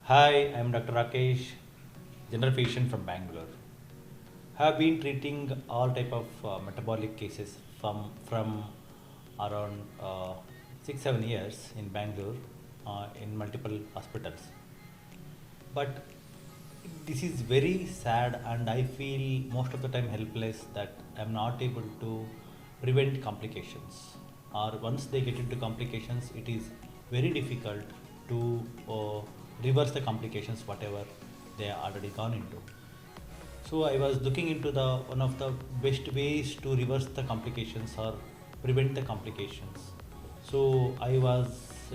Hi, I'm Dr. Rakesh, general physician from Bangalore. Have been treating all type of metabolic cases from around 6 7 years in Bangalore in multiple hospitals. But this is very sad, and I feel most of the time helpless that I'm not able to prevent complications. Or once they get into complications, it is very difficult to reverse the complications, whatever they are already gone into. So I was looking into the one of the best ways to reverse the complications or prevent the complications. So I was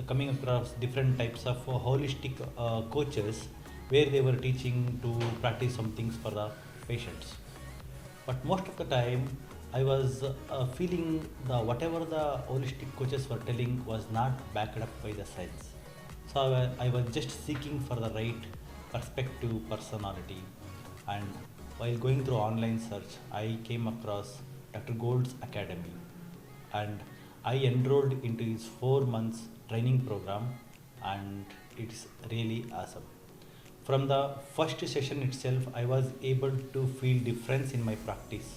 coming across different types of holistic coaches where they were teaching to practice some things for the patients. But most of the time, I was feeling the whatever the holistic coaches were telling was not backed up by the science. So I was just seeking for the right perspective, personality, and while going through online search, I came across Dr. Gold's Academy, and I enrolled into his 4 months training program, and it's really awesome. From the first session itself, I was able to feel difference in my practice.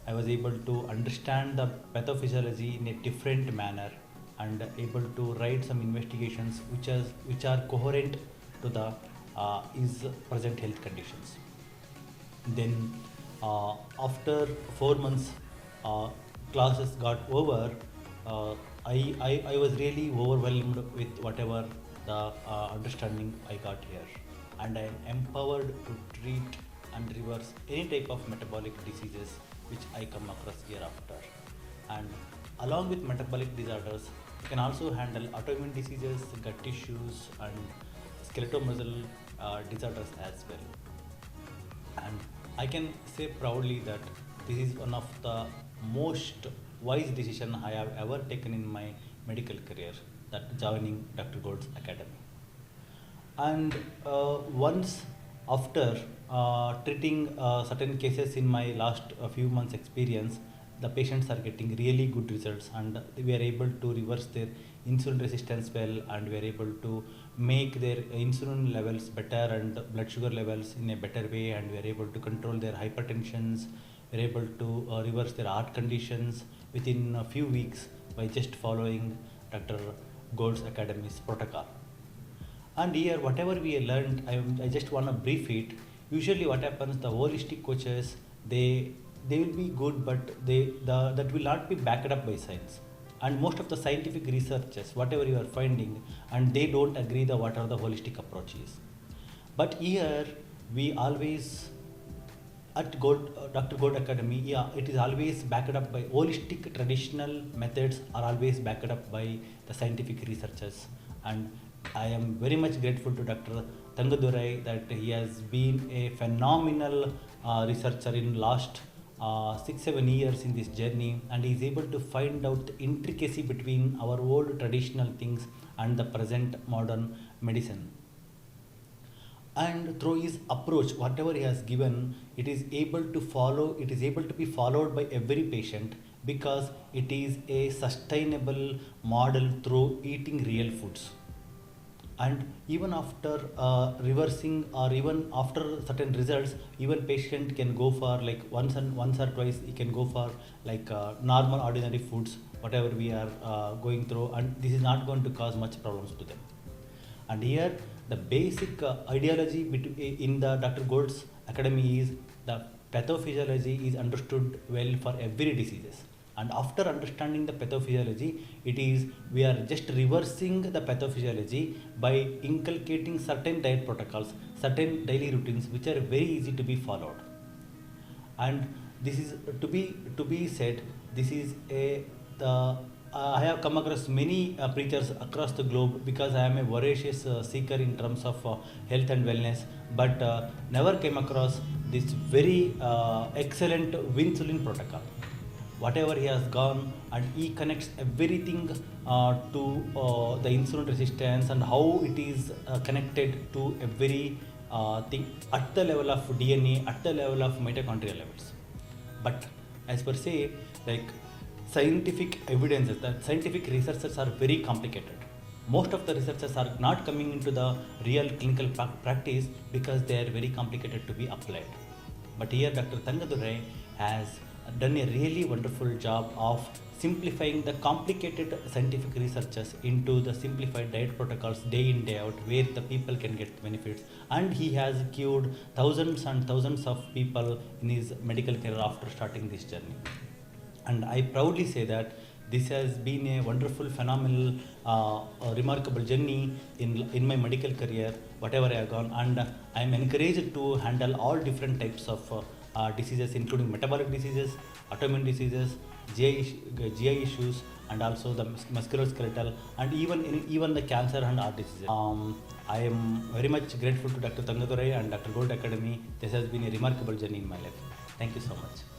I was able to understand the pathophysiology in a different manner and able to write some investigations which are coherent to the his present health conditions. Then, after 4 months, uh, classes got over. Uh, I was really overwhelmed with whatever the understanding I got here, and I am empowered to treat and reverse any type of metabolic diseases which I come across hereafter. And along with metabolic disorders, you can also handle autoimmune diseases, gut issues, and skeletal muscle disorders as well. And I can say proudly that this is one of the most wise decision I have ever taken in my medical career, that joining Dr. Gold's Academy. And once after treating certain cases in my last few months experience, the patients are getting really good results, and we are able to reverse their insulin resistance well, and we are able to make their insulin levels better and blood sugar levels in a better way, and we are able to control their hypertensions. We are able to reverse their heart conditions within a few weeks by just following Dr. Gold's Academy's protocol. And here, whatever we learned, I just want to brief it. Usually, what happens, the holistic coaches, they will be good, but that will not be backed up by science. And most of the scientific researchers, whatever you are finding, and they don't agree the what are the holistic approach is. But here, we always at Dr. Gold Academy, yeah, it is always backed up by holistic traditional methods are always backed up by the scientific researchers. And I am very much grateful to Dr. Tangadurai that he has been a phenomenal researcher in last 6 7 years in this journey, and he is able to find out the intricacy between our old traditional things and the present modern medicine. And through his approach, whatever he has given, it is able to be followed by every patient, because it is a sustainable model through eating real foods. And even after reversing, or even after certain results, even patient can go for like once or twice he can go for like normal ordinary foods whatever we are going through, and this is not going to cause much problems to them. And here, the basic ideology in the Dr. Gold's Academy is the pathophysiology is understood well for every diseases. And after understanding the pathophysiology, it is we are just reversing the pathophysiology by inculcating certain diet protocols, certain daily routines, which are very easy to be followed. And this is to be said, this is a the I have come across many preachers across the globe, because I am a voracious seeker in terms of health and wellness, but never came across this very excellent Winsulin protocol. Whatever he has gone, and he connects everything to the insulin resistance and how it is connected to every thing at the level of DNA, at the level of mitochondrial levels. But as per se, like scientific evidences, that scientific researches are very complicated. most of the researchers are not coming into the real clinical practice because they are very complicated to be applied. But here Dr. Tangadurai has done a really wonderful job of simplifying the complicated scientific researches into the simplified diet protocols day in day out where the people can get benefits, and he has cured thousands and thousands of people in his medical career after starting this journey. And I proudly say that this has been a wonderful, phenomenal, remarkable journey in my medical career, whatever I have gone. And I am encouraged to handle all different types of diseases, including metabolic diseases, autoimmune diseases, GI issues, and also the musculoskeletal, and even the cancer and heart diseases. I am very much grateful to Dr. Tangadurai and Dr. Gold Academy. This has been a remarkable journey in my life. Thank you so much.